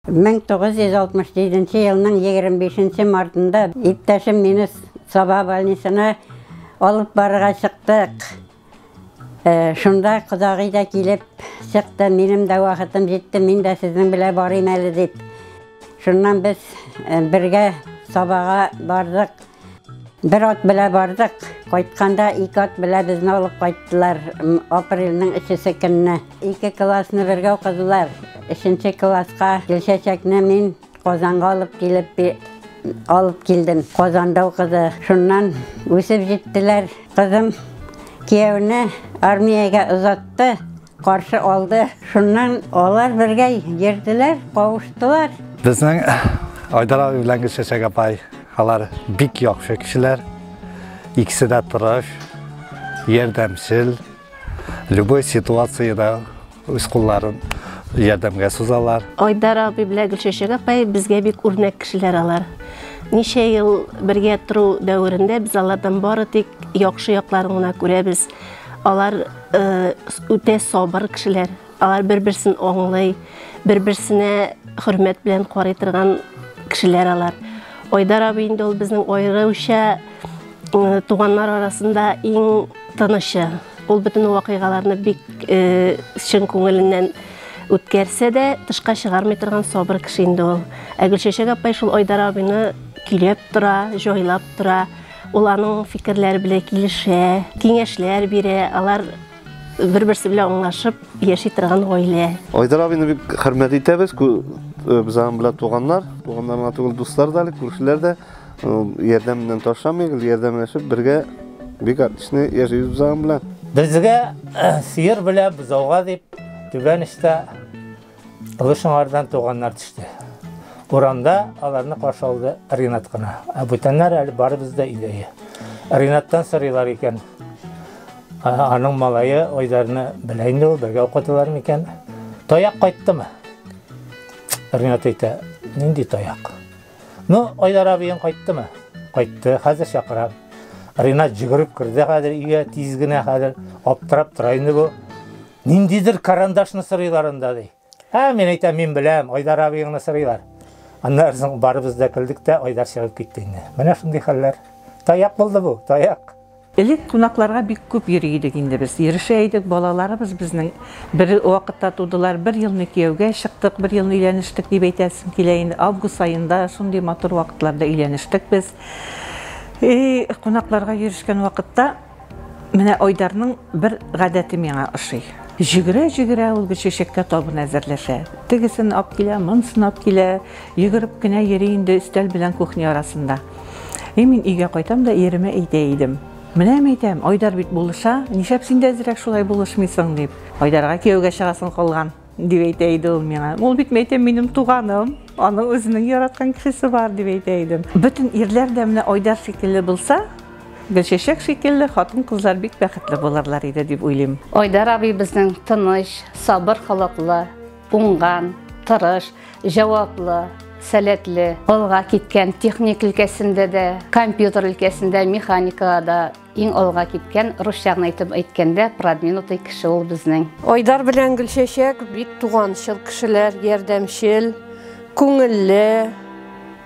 1967 yılının 25 Mart'ında iptaşım meni sabah balnisine alıp barığa çıktık. Şunda kudagı da gelip çıktı, benim de vakitim jetti, men de sizin bile barayım eli deyip. Şundan biz birge sabaha bardık. Bir at bile bardık. Qaytkanda iki at bile bizni alıp qayttılar aprelning 2 gününe. 2 klasını birge okudular. 3. klasqa Gülçeçekni men Qozonga alıp geldim. Qozonda okudu. Şundan ösüp jettiler. Kızım kiyevini armiyaga uzattı. Qarşı aldı. Şundan olar birge girdiler, kavuştular. Bizning Aydar abi bilan Gülçeçek apay alar bik yaxşı kişiler. İkisi de tırış, yardımcıl, любой situasyada öz kulların yardımga so'zalar. Aydar abi bilan Gülçeçek apay bizga bek örnek kişiler alar. Neçe yıl birge turu davrında biz alardan baratik yaxşı yoqlarini göremiz. Alar öte sabır kişiler. Alar bir-birsini oңlay, bir-birsine hürmet bilen qaraytırgan kişiler alar. Aydar abi indi ol bizning ayrıwşa tuğanlar arasında en tanışı. Ol bütün vakigalarını bek şın көңелинен ötkerse de dışqa çıgarmay turgan sabır kişi indi ol. Gülçeçek apay şol Aydar abini küylep tura, joylap tura. Ulanın fikirleri bile kilişe, kengeşler bire, alar bir-birsi bilen oңlaşıp yaşay turgan oile. Aydar abini bir hürmet etebez ki bizden bile tuğanların atıgıl dostlar da, görüşler de yerdeminden taşlamayız, yerdemleşip birge bir kardeşini yaşayız bizden bile. Bizge sihir bile buzauğa deyip tüben işte ılışınlardan tuğanlar düştü. Oranda alarını karşı aldı Rinat'ına. Bütenler eli bari bizde ideyi. Rinat'tan sarılar iken anın malayı oylarını bileyinde ol, birge okudular mı iken toyak kayıttı mı? Rinat eyte, nindi toyak? No, Aydar abiyen kayıttı mı? Kayıttı, hazır şakıram. Rinat jigirip kirdi hadir, iya tizgine hadir, aptırap turayındı bu. Nindidir karandaşını sarılarında dey. Men eytem, men bilem, Aydar abiyen sarılar. Anlarsın barımızda kıldık da Aydar çıkıp gittiğinde. Bana şimdi haller. Tayak buldu bu, tayak. Elek kunaklarga bik köp yürüydik indi biz. Yürüşeydik, balalarımız bizning bir vaqtda tudular, bir yılını kiyevge çıktık, bir yılını ileniştik deb aytasim keleyindi. Avgust ayında şunday motor vaqtlarda ileniştik biz. Kunaklarga yürüşken vaqtda mene Aydarның bir gadati mena ışıy. Jigire ol Gülçeçekka tabını әзерләшә. Тегесен ап килә, монысын ап килә, йөгереп кенә йөри инде өстәл белән кухня арасында. Мин өйгә кайтам да иремә әйтә идем. Менә әйтәм, Айдар бит булыша, нишәп син дә әзрәк шулай булышмыйсың дип. Айдарга кияүгә чыгасың калган дип әйтә иде ул миңа. Ул бит әйтәм, минем туганым, аның үзенең яраткан кешесе бар дип әйтә идем. Bütün ирләр дә менә Айдар шикелле булса, Gülçeçek şekilli hatun kızlar bek bәхетле буларлар иде дип уйлыйм. Aydar abi bizning tinish, sabır xalqlı, uңgan, tırış, javaplı, salatli, olğa ketken texnik ülkesinde de, kompüter ülkesinde, mexanikada en olğa ketken Rusçağını aytkanda pradmenuty kişi ol bizning. Aydar bilen Gülçeçek bek tuğançıl kişiler, yardımçıl, көңелле.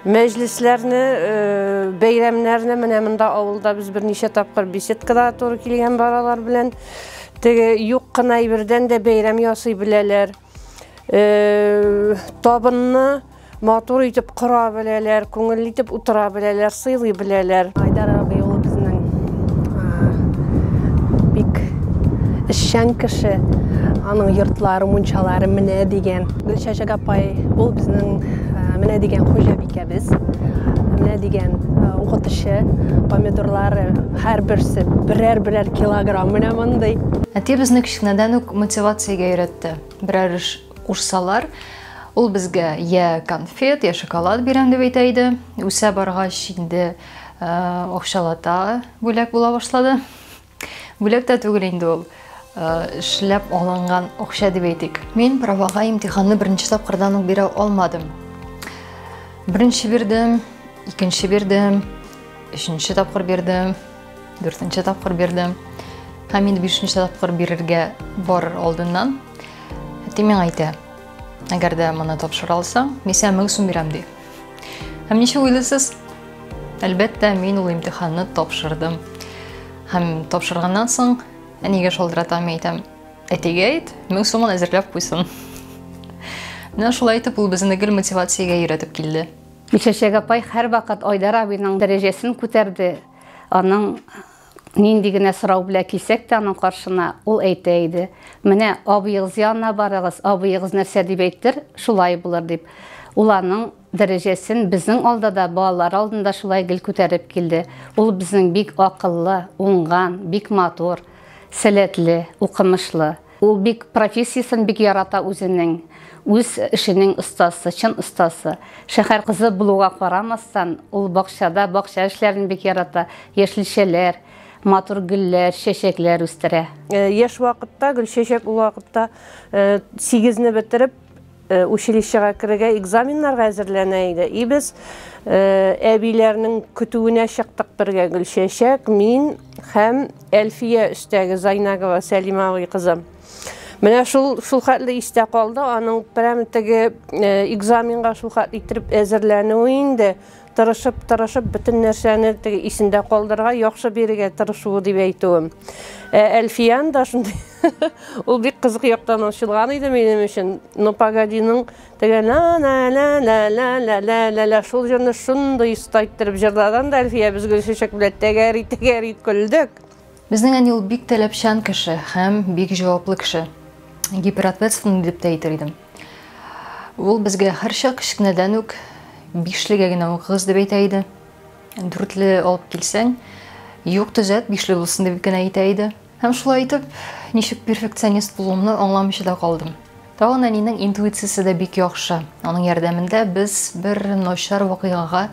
Meclislerini, beyramlarını meneminde avulda biz bir neçe tapkır besetkada doğru kelgen baralar bilen yok kınay birden de beyram yasay bileler. Tabını motor itip kıra bileler, көңелli itip utura bileler, sıylay bileler. Aydar abi ol bizning bek işşen kişi. Anın yurtları, munçaları mine degen. Gülçeçek apay ol bizning mine degen xo'jabika biz. Mine degen o'qitishi, pomidorlari har birisi birer kilogram mine bunday. Әти безне кичекнәдән үк мотивациягә өйрәтте. Берәр эш кушсалар, ул безгә я конфет, я шоколад бирәм дип әйтә иде. Үсә баргач инде акчалата бүләк була башлады. Бүләк тә түгел инде ул. Эшләп алынган акча дип әйтик. Мин правага имтиханны беренче тапкырдан ук бирә алмадым. Birinci birdim, ikinci birdim, üçüncü tapkır birdim, dördüncü tapkır birdim. Hem indi beşinci tapkır birirge barır aldığından. Hatta men ayta, әгәр дә моны тапшыра алсаң, мин сиңа 1000 сум бирәм ди. Һәм ничек уйлыйсыз? Әлбәттә, мин ул имтиханны тапшырдым. Һәм тапшырганнан соң, әнигә шалтыратам, әйтәм, әтигә әйт, 1000 сумын әзерләп куйсын. Менә шулай итеп, ул безне гел мотивациягә өйрәтеп килде. Гөлчәчәк апай һәр вакыт Айдар абыйның дәрәҗәсен күтәрде. Аның нинди генә сорау белән килсәк тә аның каршына ул әйтә иде. Менә абыегыз янына барыгыз, абыегыз нәрсә дип әйтер, шулай булыр дип. Ул аның дәрәҗәсен безнең алдында, балалар алдында шулай гел күтәреп килде. Ул безнең бик акыллы, уңган, бик матур, сәләтле, укымышлы. Ул бик профессиясын бик ярата үзенең. Үз эшенең остасы, чын остасы. Шәһәр кызы булуга карамастан, ул бакчада бакча эшләрен бик ярата. Яшелчәләр, матур гөлләр, чәчәкләр үстерә. Яшь вакытта, Гөлчәчәк ул вакытта 8-не бетереп, училищега керергә, экзаменнарга әзерләнә иде. И без әбиләрнең көтүенә чыктык бергә, Гөлчәчәк, мин һәм Әлфия өстәге Зайнагова Сәлимә абый кызым. Менә шул хәтле истә калды, аның прямо теге экзаменга шул хәтле итеп әзерләнүе инде. Тырышып, бөтен нәрсәне теге исендә калдырырга, яхшы бирергә тырышуы дип әйтүем. Әлфиян да шундый. Ул бик кызык яктан ачылган иде минем өчен. Ну погодиның теге ла шул җырны шундый истайтырып җырлаган да Әлфия без Гөлчәчәк белән тәгәри көлдек. Безнең әни ул бик таләпчән кеше һәм бик җаваплы кеше. Гиперответственный дип әйтер идем. Ул безгә һәр чак кичкенәдән үк 5-легә генә укыгыз дип әйтә иде. 4-ле алып килсәң, юк төзәт, 5-ле булсын дип генә әйтә иде. Һәм шулай итеп, ничек перфекционист булуымны аңламыйча да калдым. Тагын әнинең интуициясе дә бик яхшы. Аның ярдәмендә без бер начар вакыйгага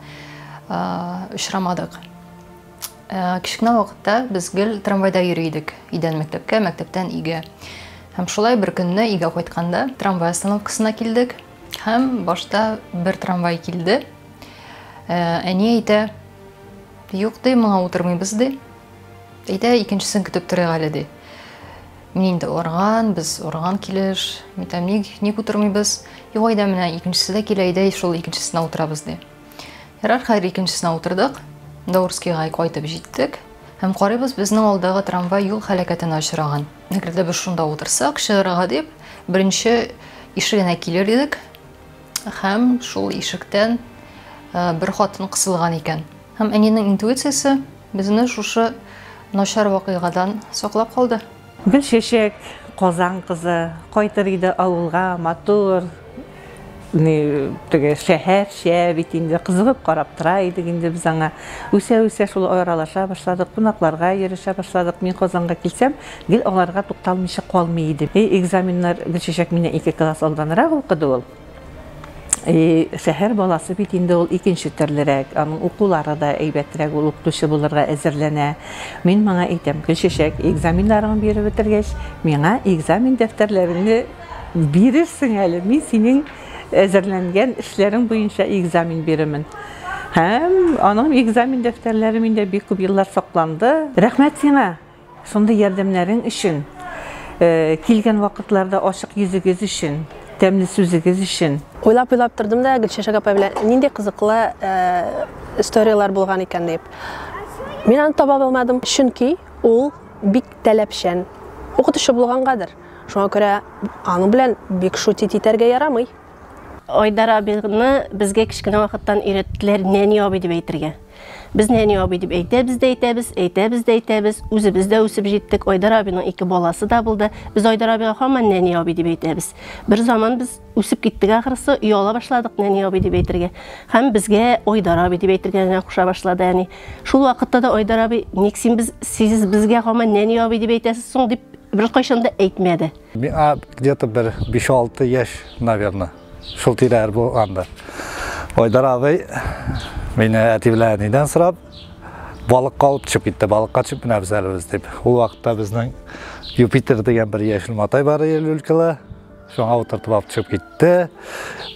очрамадык. Кичкенә вакытта без гел трамвайда йөридек, өйдән мәктәпкә, мәктәптән өйгә. Һәм шулай бер көнне өйгә кайтканда трамвай остановкасына килдек. Һәм башта бер трамвай килде. Әни әйтә, юк ди, моңа утырмыйбыз ди. Әйтә, икенчесен көтеп торыйк әле ди. Мин инде без урган килеш, әйтәм, ник утырмыйбыз? Юк, әйдә, менә икенчесе дә килә, әйдә, шул икенчесенә утырабыз ди. Ярар, хәер, икенчесенә утырдык. Даурскийга кайтып җиттек. Һәм карыйбыз, безнең алдагы трамвай юл һәлакәтенә очраган. Әгәр дә без шунда утырсак, чыгарга дип, беренче ишегенә килер идек. Һәм шул ишектән бер хатын кысылган икән. Һәм әнинең интуициясе безне шушы начар вакыйгадан саклап калды. Гөлчәчәк, Казан кызы, кайтыр иде авылга, матур, теге шәһәр бит инде кызыгып карап тора идек инде без аңа. Үсә шул аралаша башладык, кунакларга йөрешә башладык. Мин Казанга килсәм, гел аларга тукталмыйча калмый идем. Экзаменнар Гөлчәчәк мине 2 класс алданрак укыды ул. Шәһәр баласы бит инде ул икенче төрлерәк, аның укулары да әйбәтрәк, ул укытучы булырга әзерләнә. Мин моңа әйтәм, Гөлчәчәк, экзаменнарыңны биреп бетергәч, миңа экзамен дәфтәрләреңне бирерсең әле. Мин синең әзерләнгән эшләрең буенча экзамен бирәмен. Һәм аның экзамен дәфтәрләре миндә бик күп еллар сакланды. Рәхмәт сиңа, шундый ярдәмнәрең өчен, килгән вакытларда ачык йөзегез өчен, тәмле сүзегез өчен. Уйлап тордым да Гөлчәчәк апа белән нинди кызыклы историялар булган икән дип. Мин аны таба алмадым, чөнки ул бик таләпчән. Укытучы булгангадыр. Шуңа күрә аның белән бик шутит итәргә ярамый. Айдар абыйны безгә кичкенә вакыттан өйрәттеләр нәни абый дип әйтергә. Без нәни абый дип әйтәбез дә әйтәбез. Үзебез дә үсеп җиттек. Айдар абыйның 2 баласы да булды. Без Айдар абыйга һаман нәни абый дип әйтәбез. Бер заман без үсеп киттек, ахырсы уяла башладык нәни абый дип әйтергә. Һәм безгә Айдар абый дип әйтергә генә куша башлады, яни. Шул вакытта да Айдар абый, ник син сез безгә һаман нәни абый дип әйтәсез соң дип бер кайчан да әйтмәде. Где-то 5-6 яшь, наверное. Шул тирәр бу анда. Айдар абый мине әти белән идән сорап, балык алып чыгып китте, балыкка чыгып менә без әлебез дип. Ул вакытта безнең Юпитер дигән бер яшел матай бар өлкәлә. Шуңа утыртып алып чыгып китте.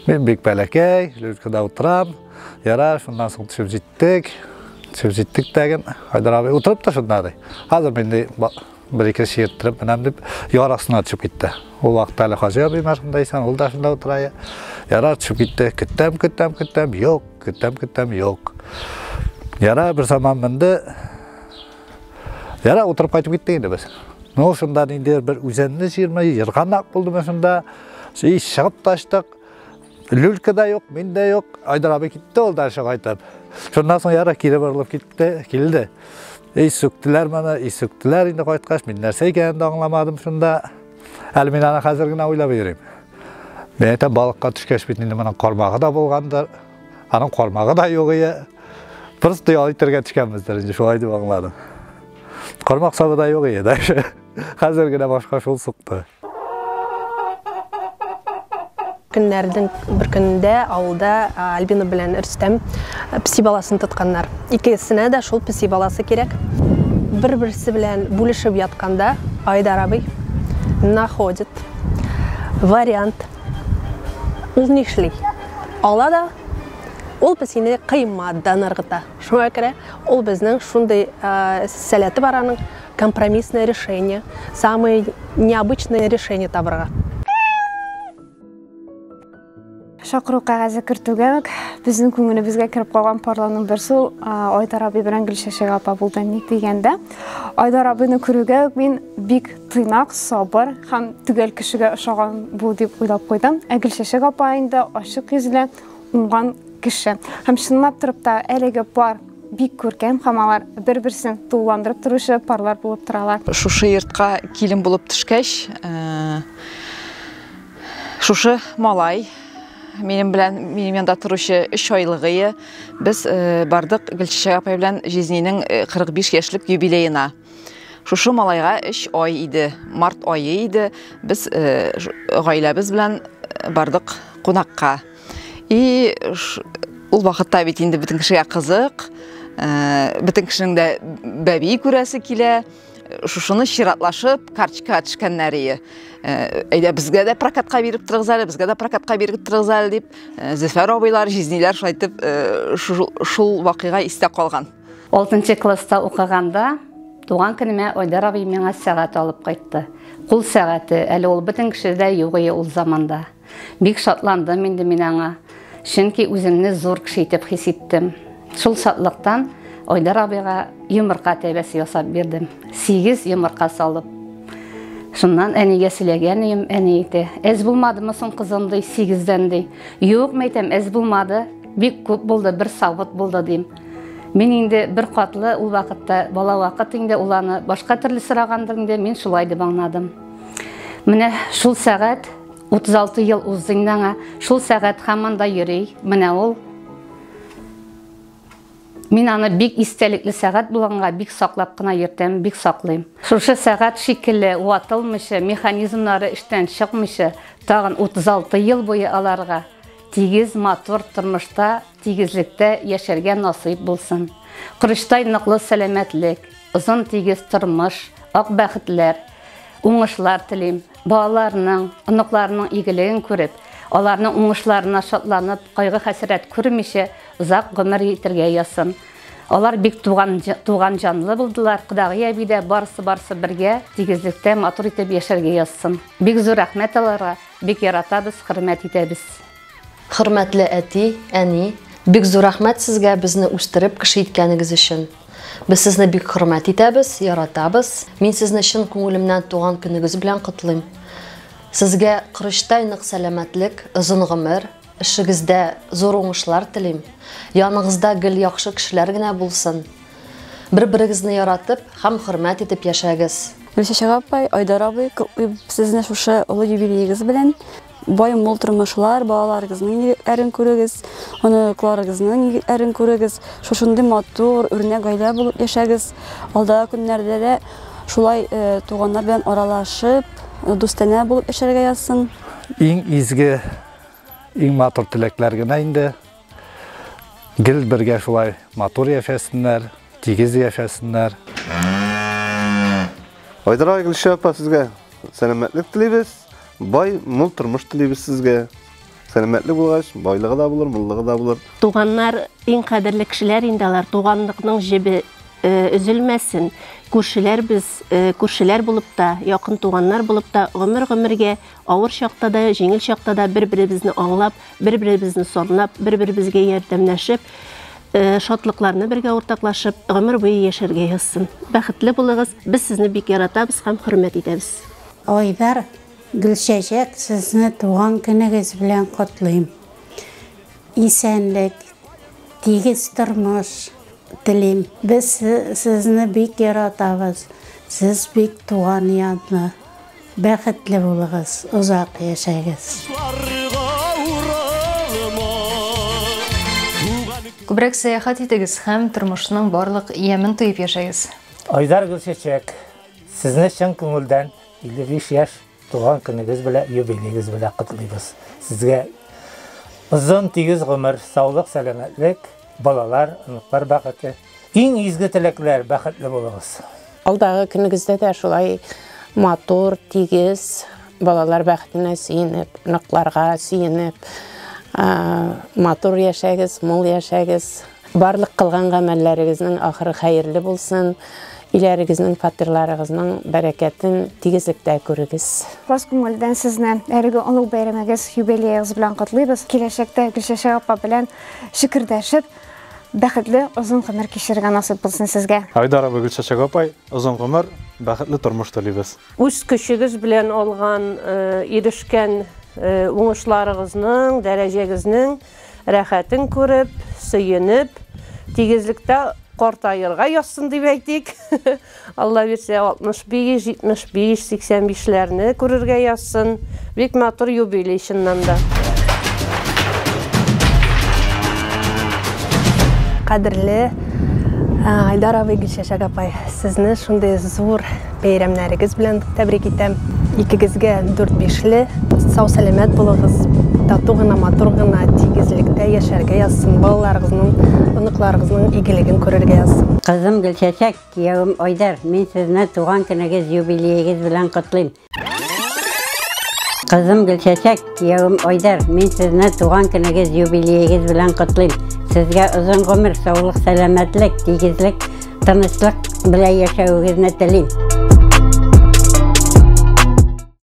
Мин бик бәләкәй, өлкәдә утырам. Ярар, шуннан соң төшеп җиттек. Çevzittik degen Haydar abi oturup da şundaday. Hazır bende bir-iki şiirtirip önemli yarasını açıp gitti. O vakit Ali Hacı abi merhumdaysan ol da şunda oturaya. Yara açıp gitti. Küttem yok. Küttem yok. Yara bir zaman bende yara oturup kaytıp gitti yine biz. Ne o şundan indi bir üzenli şiirmeyi yırganak buldum şunda. Şıgıp taştık. Lülkede yok, minde yok. Haydar abi gitti oldu aşağı kaytıp. Şundan sonra yara kiri varılıp gitti, kildi. Söktüler bana, söktüler indi kayıtkaş. Ben nerse ekenini anlamadım şunda. Elmin ana hazırgına oylap vereyim. Ben ete balıkka düşkeş bittiğinde bana kormağı da bulgandır. Anın kormağı da yok ya. Pırstı yol itirge çıkanmızdır. Şu aydı anladım. Kormak sabı da yok ya da. Hazırgına başka şol sıktı. Günlerдің бір күнінде ауылда Альбина белән Рөстәм песи баласын тотканнар. Икесенә дә шул песи баласы кирәк. Бер-берсе белән бүлешеп ятканда Айдар абый находит вариант. Ул нишлий? Ала да ул песине кыймадан ыргыта. Шуңа күрә ул безнең шундый сәләте бар аның компромиссное решение, самое необычное решение табырга. Шақыру қағазы кіртугәк, біздің күңілімізге кіріп қалған парланың бірсі Айдар абый белән Гөлшәшәк апа булды ник дигәндә. Айдар абыйны күрүгә мен бик тыйнак, сабыр һәм түгел кешегә ошаган бу дип уйлап куйдым. Гөлшәшәк апа инде ачык йөзле, уңган кеше. Һәм чынлап торып та әлеге пар бик күркәм һәм алар бер-берсен тулыландырып торучы парлар булып торалар. Шушы йортка килен булып төшкәч, шушы малай Минем янда торучы 3 айлыгы без бардык Гөлшәшәк апа белән Жизнинең 45 яшьлек юбилеена. Шушы малайга 3 ай иде, март айы иде. Без гаиләбез белән бардык кунакка. И ул вакытта бит инде бөтен кешегә кызык, бөтен кешенең дә бәби күрәсе килә. Шушыны чиратлашып, карточка төшкәннәре. Әйдә безгә дә прокатка биреп торыгыз әле, безгә дә прокатка биреп торыгыз әле дип, Зөфәр абыйлар, Жизниләр шайтып, шул вакыйга истә калган. 6 класста укыганда туган көнемә Айдар абый миңа сәгать алып кайтты. Кул сәгате, әле ул бөтен кешедә юк иде ул заманда. Бик шатландым инде мин аңа. Чөнки үземне зур кеше итеп хис иттем. Шул шатлыктан Айдар абыйга йомырка тәбәсе ясап бирдем. 8 йомырка салып. Шуннан әнигә сөйләгән идем, әни әйтте: "Әз булмадымы соң кызым ди 8дән ди?" "Юк, мәйтәм, әз булмады. Бик күп булды, бер савыт булды" дим. Мин инде бер катлы ул вакытта бала вакыт инде уланы башка төрле сорагандыр инде, мин шулай дип аңладым. Менә шул сәгать 36 ел узды инде аңа. Шул сәгать һаман да йөри. Менә ул Мин аны бик истәлекле сәгать булганга бик саклап кына йөртәм, бик саклыйм. Шушы сәгать шикелле ватылмыйча, механизмнары эштән чыкмыйча, тагын 36 ел буе аларга тигез матур тормышта, тигезлектә яшәргә насыйп булсын. Кырыштай ныклы сәламәтлек, озын тигез тормыш, ак бәхетләр, уңышлар телим. Балаларның, оныкларның игелеген күреп, аларның уңышларына шатланып, кайгы-хәсрәт күрмичә узак гомер итәргә ясын. Алар бик туган җанлы булдылар. Кудагый әби дә барсы бергә тигезлектә матур итеп яшәргә язсын. Бик зур рәхмәт аларга, бик яратабыз, хөрмәт итәбез. Хөрмәтле әти, әни, бик зур рәхмәт сезгә безне үстереп кеше иткәнегез өчен. Без сезне бик хөрмәт итәбез, яратабыз. Мин сезне чын күңелемнән туган көнегез белән котлыйм. Сезгә кырыштай нык сәламәтлек, озын гомер, эшегездә зур уңышлар телим. Яныңызда гел яхшы кешеләр генә булсын. Бер-берегезне яратып һәм хөрмәт итеп яшәгез. Гөлшәшәк апа, Айдар абый, сезне шушы олы юбилейгез белән бай мул тормышлар, балаларыгызның әрен күрегез, оныкларыгызның әрен күрегез. Шушындый матур, үрнәк гаилә булып яшәгез. Алдагы көннәрдә дә шулай туганнар белән аралашып, дустана булып яшәргә язсын. Иң изге, иң матур теләкләр генә инде. Гел бергә шулай матур яшәсеннәр, тигез яшәсеннәр. Айдар абый, Гөлшәшәк апа, сезгә сәламәтлек телибез. Бай, мул тормыш телибез сезгә. selametli bulgaç, baylığı da bulur, mulluğu da bulur. Туганнар иң кадерле кешеләр инде алар. Туганлыкның җебе өзелмәсен. Күршеләр без, күршеләр булып та, якын туганнар булып та, гомергә авыр чакта да, җиңел чакта да бер-беребезне аңлап, бер-беребезне сорнап, бер-беребезгә ярдәмләшеп, шатлыкларны бергә уртаклашып, гомер буе яшәргә язсын. Бәхетле булыгыз. Без сезне бик яратабыз һәм хөрмәт итәбез. Айдар, Гөлчәчәк, сезне туган көнегез белән котлыйм. Исәнлек, тигез тормыш телим. Без сезне бик яратабыз. Сез бик туган янлы. Бәхетле булыгыз, узак яшәгез. Күбрәк сәяхәт итегез һәм тормышның барлык ямен тоеп яшәгез. Айдар Гөлчәчәк, сезне чын күңелдән 55 яшь туган көнегез белән, юбилейгез белән котлыйбыз. Сезгә озын тигез гомер, саулык, сәламәтлек, балалар, оныклар бәхете, иң изге теләкләр, бәхетле булыгыз. Алдагы көнегездә дә шулай матур, тигез, балалар бәхетенә сөенеп, оныкларга сөенеп, матур яшәгез, мул яшәгез. Барлык кылган гамәлләрегезнең ахыры хәерле булсын. Иләрегезнең, фатирларыгызның бәрәкәтен тигезлектә күрегез. Баш күңелдән сезне әлеге олуг бәйрәмегез, юбилейгыз белән котлыйбыз. Киләчәктә Гөлчәчәк апа белән шикердәшеп, бәхетле узын гомер кичерергә насыйп булсын сезгә. Айдар абый, Гөлчәчәк апай, узын гомер, бәхетле тормыш телибез. Үз көчегез белән алган, ирешкән уңышларыгызның, дәрәҗәгезнең рәхәтен күреп, сөенеп, тигезлектә картаерга язсын дип әйтик. Алла бирсә 65, 75, 85ләрне күрергә язсын. Бик матур юбилей чыннан да. Кадерле Айдар абый, Гөлчәчәк апай, сезне шундый зур бәйрәмнәрегез белән тәбрик итәм. Икегезгә 4-5ле сау сәламәт булыгыз. Тату гына, матур гына тигезлектә яшәргә язсын. Балаларыгызның, оныкларыгызның игелеген күрергә язсын. Кызым Гөлчәчәк, киявым Айдар, мин сезне туган көнегез, юбилейгез белән котлыйм. Кызым Гөлчәчәк, киявым Айдар, мин сезне туган көнегез, юбилейгез белән котлыйм. Сезгә озын гомер, саулык, сәламәтлек, тигезлек, тынычлык белән яшәүегезне телим.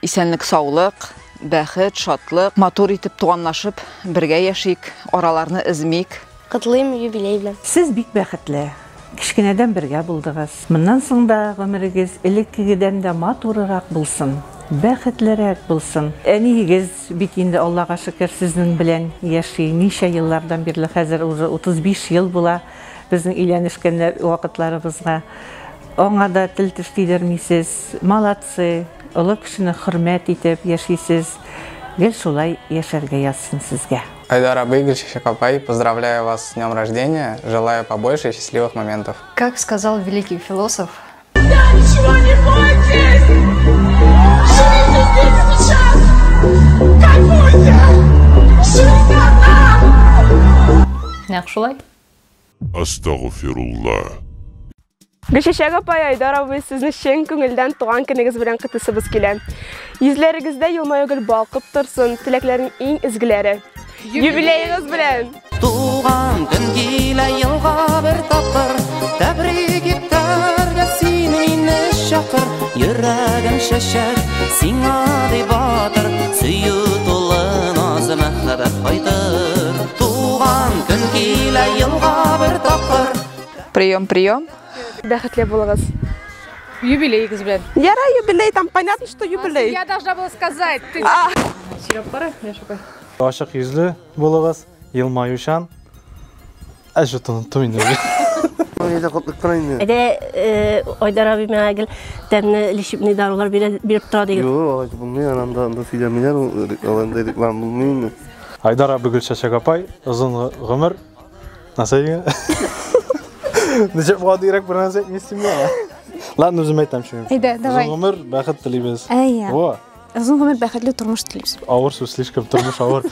Исәнлек, саулык, бәхет, шатлык, матур итеп туганлашып, бергә яшик, араларны измик. Котлыйм юбилей белән. Сез бик бәхетле. Кичкенәдән бергә булдыгыз. Моннан соң да гомерегез элеккегедән дә матурырак булсын, бәхетлерәк булсын. Әнигез бит инде Аллага шөкер сезнең белән яши. Ничә еллардан бирле, хәзер уже 35 ел була безнең өйләнешкәннәр вакытларыбызга. Аңа да тел теш тидермисез. Молодцы. Олы кешене хөрмәт итеп яшисез. Гел шулай яшәргә язсын сезгә. Айдар абый, Гөлчәчәк апай, поздравляю вас с днем рождения, желаю побольше счастливых моментов. Как сказал великий философ, я ничего не бойтесь! Живите здесь сейчас! Кайфуйте! Жизнь одна! Нәкъ шулай. Астагфирулла. Гөлчәчәк апай, Айдар абый, сезне чын күңелдән туган көнегез белән котлыйбыз килә. Йөзләрегездә елмаю гөл балкып торсын, теләкләрнең иң изгеләре. Юбилейгыз белән! Туган көн килә елга бер тапкыр, тәбрик итәргә син мине чакыр. Йөрәгем шәшәр, сиңа дип батыр, сөю тулы наз мәхәббәт кайтыр. Туган көн килә елга бер тапкыр. Прием. Бәхетле булыгыз. Юбилейгыз белән. Яра, юбилей, там понятно, что юбилей. Я должна была сказать. Ты... Ашык йөзле булыгыз, елмаюшан. Әҗе тоныттым инде. Әйдә котлык кырайны. Айдар абый миңа гел тәмле лечебный дарулар биреп тора диген. Юк, булмый, анда сөйләмиләр, аланда реклама булмый. Айдар абый, Гөлчәчәк апай, озын гомер. Насыйга. Ничек була дирек бер нәрсә әйтмисем я. Ладно, үзем әйтәм шуны. Әйдә, давай. Озын гомер, бәхет телибез. Әйе. Во. Озын гомер, бәхетле тормыш телибез. Авыр сүз, слишком тормыш авыр.